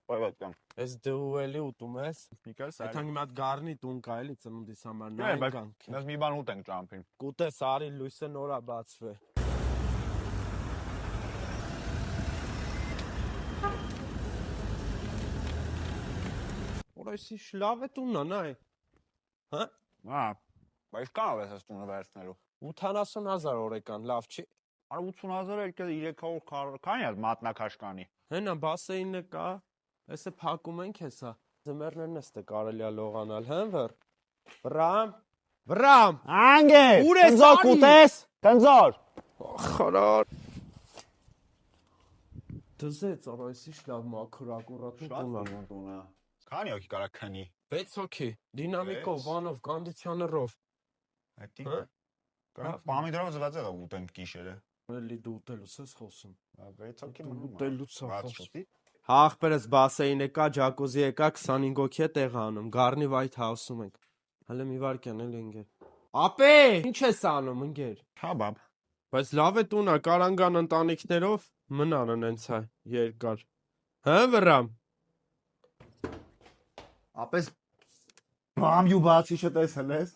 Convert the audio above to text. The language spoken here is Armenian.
Պայվատկան։ Ես դու էլի ուտում ես։ Միկել Այդ հանգի մատ գառնի տուն կա էլի ծնունդիս համար Բայց նայ կանք։ Մենք մի բան ուտենք ճամփին։ Կուտես արի լույսը նորա բացվե։ Որոշի շլավ է տուննա նայ։ Հա։ Հա։ Բայց կանով ես տունը վերցնելու։ 80,000 օրեկան, լավ չի։ Արա 80,000 էլ 300 քանի է մատնակաշկանի։ Հենա բասեինը կա։ Էսը փակում ենք հեսա։ Ձմեռներն էստե կարելի է լողանալ, հեն վեր։ Վրամ։ Անգե։ Ուր ես Տնձոր կուտես։ Տնձոր։ Խարար։ Դզեց արայսի շլավ մաքուր ակուրատու տունա։ տունը։ Քանի հոգի կարա քնի։ 6 հոգի։ Դինամիկով, վանով, կոնդիցիոներով։ Հետի։ Պամիդորով զված է ուտենք գիշերը։ Էլի դու ուտելուց ես խոսում։ 6 հոգի մնում։ Ուտելուց է խոսում։ Ուտի։ Հա ախպերս բասեին եկա, ջակուզի եկա, 25 հոգի է տեղ անում։ Գառնի White House-ում ենք։ Հələ մի վարքյան էլ ընկեր։ Ապե, ինչ ես անում, ընկեր։ Հա բաբ։ Բայց լավ է տունը, կարանգան ընտանիքներով մնան ընենց է երկար։ Հա վրամ։ Ապես բամյու բացի չտեսել ես։